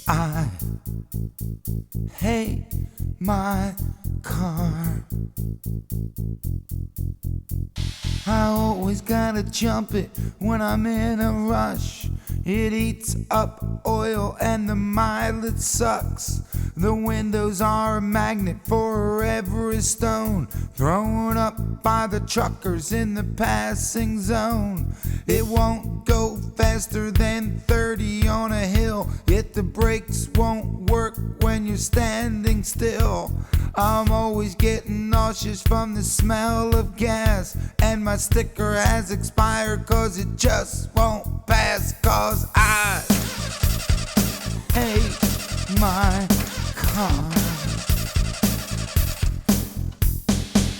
I hate my car. I always gotta jump it when I'm in a rush. It eats up oil and the mileage sucks. The windows are a magnet for every stone thrown up by the truckers in the passing zone. It won't go faster than 30 on a hill, yet the brakes won't work when you're standing still. I'm always getting nauseous from the smell of gas, and my sticker has expired cause it just won't pass. Cause I hate my car.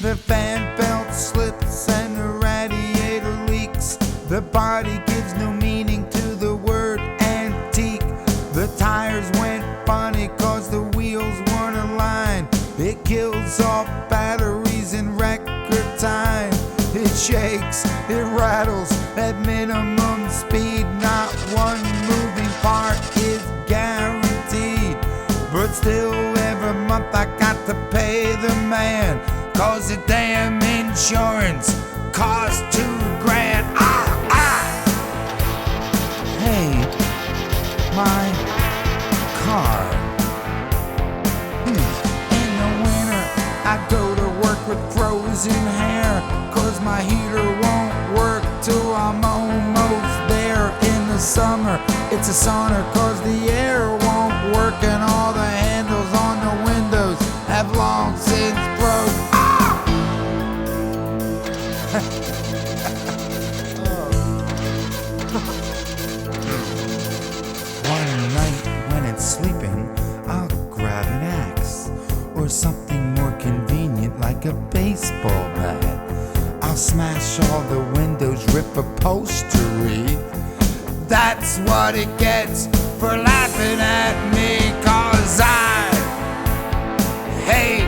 The fan belt slips and the radiator leaks. The body gives no meaning to the word antique. The tires went funny cause the wheels weren't aligned. It kills off batteries in record time. It shakes, it rattles at minimum speed. Not one moving part is guaranteed, but still every month I got to pay the man, cause the damn insurance costs $2,000. I hate my car. In the winter I go to work with frozen hair, cause my heater won't work till I'm almost there. In the summer it's a sauna cause the air won't work, and all the handles on the windows have long since broke. One night when it's sleeping, I'll grab an axe or something more convenient like a baseball bat. I'll smash all the windows, rip upholstery. That's what it gets for laughing at me, cause I hate